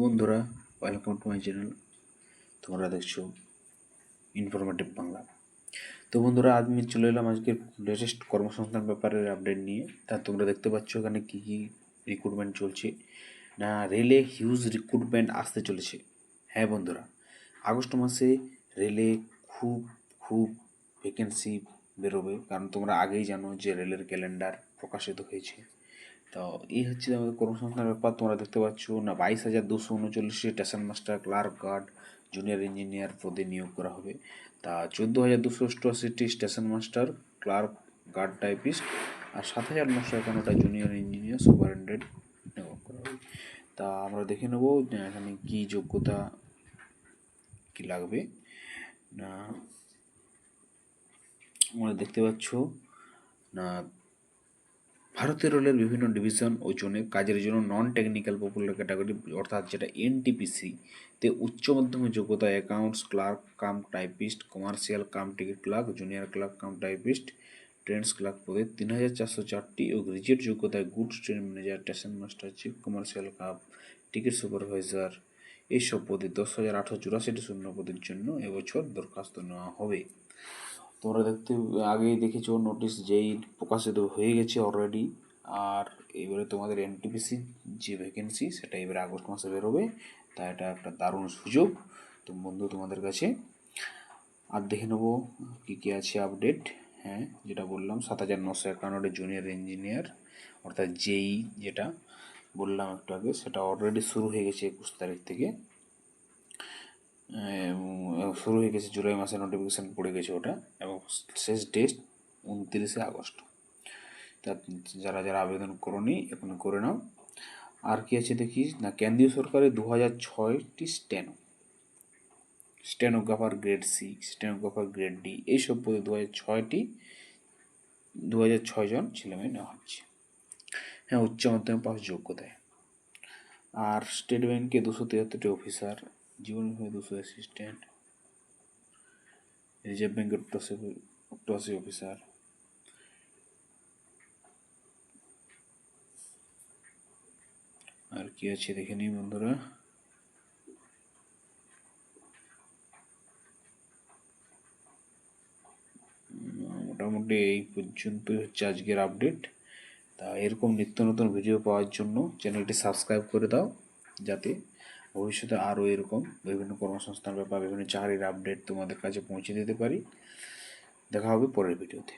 বন্ধুরা, welcome to my channel. তোমরা দেখছো ইনফরমেটিভ বাংলা। তো বন্ধুরা, আমি চলে এলাম আজকের লেটেস্ট কর্মসংস্থান ব্যাপারের আপডেট নিয়ে। তা তোমরা দেখতে পাচ্ছ এখানে কী কী রিক্রুটমেন্ট চলছে না। রেলে হিউজ রিক্রুটমেন্ট আসতে চলেছে। হ্যাঁ বন্ধুরা, আগস্ট মাসে রেলে খুব খুব ভ্যাকেন্সি বেরোবে, কারণ তোমরা আগেই জানো যে রেলের ক্যালেন্ডার প্রকাশিত হয়েছে। তো এই হচ্ছে আমাদের কর্মসংস্থানের ব্যাপার। তোমরা দেখতে পাচ্ছ না, 22,239 station master, clerk guard, junior engineer পদে নিয়োগ করা হবে। তা 14,288 station master, clerk guard typist আর 7,951টা জুনিয়র ইঞ্জিনিয়ার সুপারিনটেন্ডেন্ট নিয়োগ করা হবে। তা আমরা দেখে নেবো এখানে কী যোগ্যতা কি লাগবে না। তোমরা দেখতে পাচ্ছ না, ভারতীয় রেলের বিভিন্ন ডিভিশন ও জোনে কাজের জন্য নন টেকনিক্যাল পপুলার ক্যাটাগরি অর্থাৎ যেটা এনটিপিসি তে উচ্চ মাধ্যমিক যোগ্যতা accounts clerk cum typist, commercial cum ticket clerk, junior clerk cum typist, trains clerk পদে 3,404টি ও গ্রেজুয়েট যোগ্যতায় goods train manager, station master, chief commercial cum ticket supervisor এইসব পদে 10,884টি শূন্য পদের জন্য এবছর দরখাস্ত নেওয়া হবে। তোমরা আগেই দেখেছো নোটিশ যেই প্রকাশিত হয়ে গেছে অলরেডি। আর এবারে তোমাদের এনটিপিসি যে ভ্যাকেন্সি সেটা এবারে আগস্ট মাসে বেরোবে। তাই এটা একটা দারুণ সুযোগ তো বন্ধু তোমাদের কাছে। আর দেখে নেবো কী কী আছে আপডেট। হ্যাঁ, যেটা বললাম 7,951 জুনিয়র ইঞ্জিনিয়ার অর্থাৎ জেই যেটা বললাম একটু আগে, সেটা অলরেডি শুরু হয়ে গেছে 21 তারিখ থেকে। শুরু হয়ে গেছে, জুলাই মাসে নোটিফিকেশান পড়ে গেছে ওটা, এবং শেষ ডেট 29 আগস্ট। তা যারা যারা আবেদন করোনি এখন করে নাও। আর কি আছে দেখি না, কেন্দ্রীয় সরকারের 2006টি stenographer grade C, stenographer grade D এইসব পদে 2006 জন ছেলেমেয়ে নেওয়া হচ্ছে। হ্যাঁ, উচ্চ মাধ্যমিক পাস যোগ্যতায়। আর স্টেট ব্যাংকে 273টি অফিসার, জীবন বিমায় 200 অ্যাসিস্ট্যান্ট, রিজার্ভ ব্যাংকের 88 অফিসার। আর কি আছে দেখে নিই বন্ধুরা। মোটামুটি এই পর্যন্তই হচ্ছে আজকের আপডেট। তা এরকম নিত্য নতুন ভিডিও পাওয়ার জন্য চ্যানেলটি সাবস্ক্রাইব করে দাও, যাতে ভবিষ্যতে আরও এরকম বিভিন্ন কর্মসংস্থান ব্যাপার, বিভিন্ন চাকরির আপডেট তোমাদের কাছে পৌঁছে দিতে পারি। দেখা হবে পরের ভিডিওতে।